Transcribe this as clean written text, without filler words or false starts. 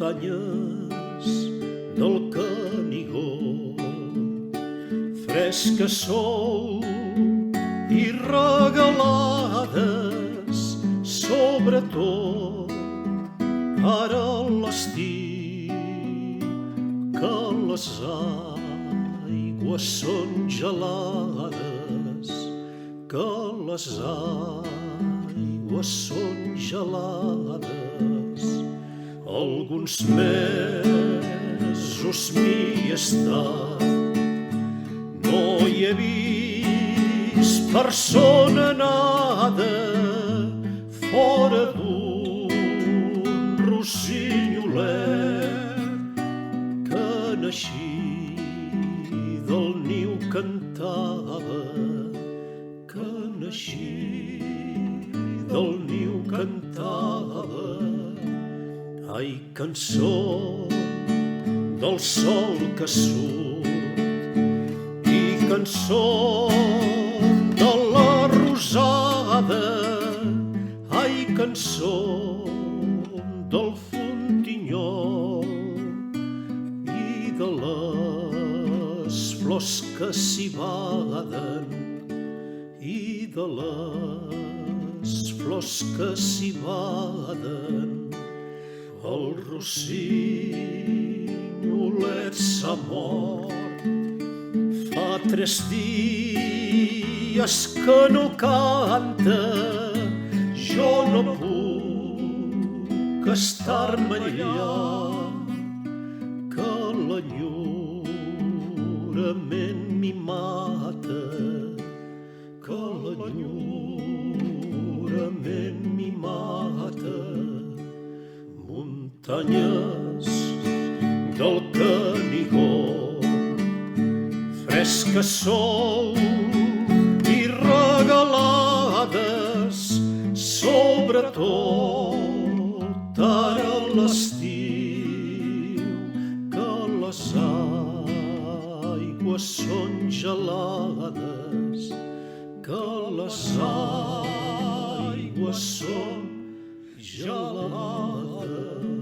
muntanyes del Canigó, fresques sol i regalades, sobretot ara a l'estiu, que les aigües són gelades, que les aigües són gelades. Alguns mesos m'hi he estat, no hi he vist persona nada fora d'un rossinyolet que naixia del niu cantava, que naixia del niu cantava. Ai, cançó del sol que surt i cançó de la rosada, ai, cançó del fontinyol i de les flors que s'hi baden, i de les flors que s'hi baden. El rossinyolet s'ha mort, fa 3 dies que no canta. Jo no puc estar-me allà, que l'enyorament m'hi mata, que l'enyorament m'hi mata. Muntanyes del Canigó, fresques sol i regalades, sobretot ara a l'estiu, que les aigües són gelades, que les aigües són gelades.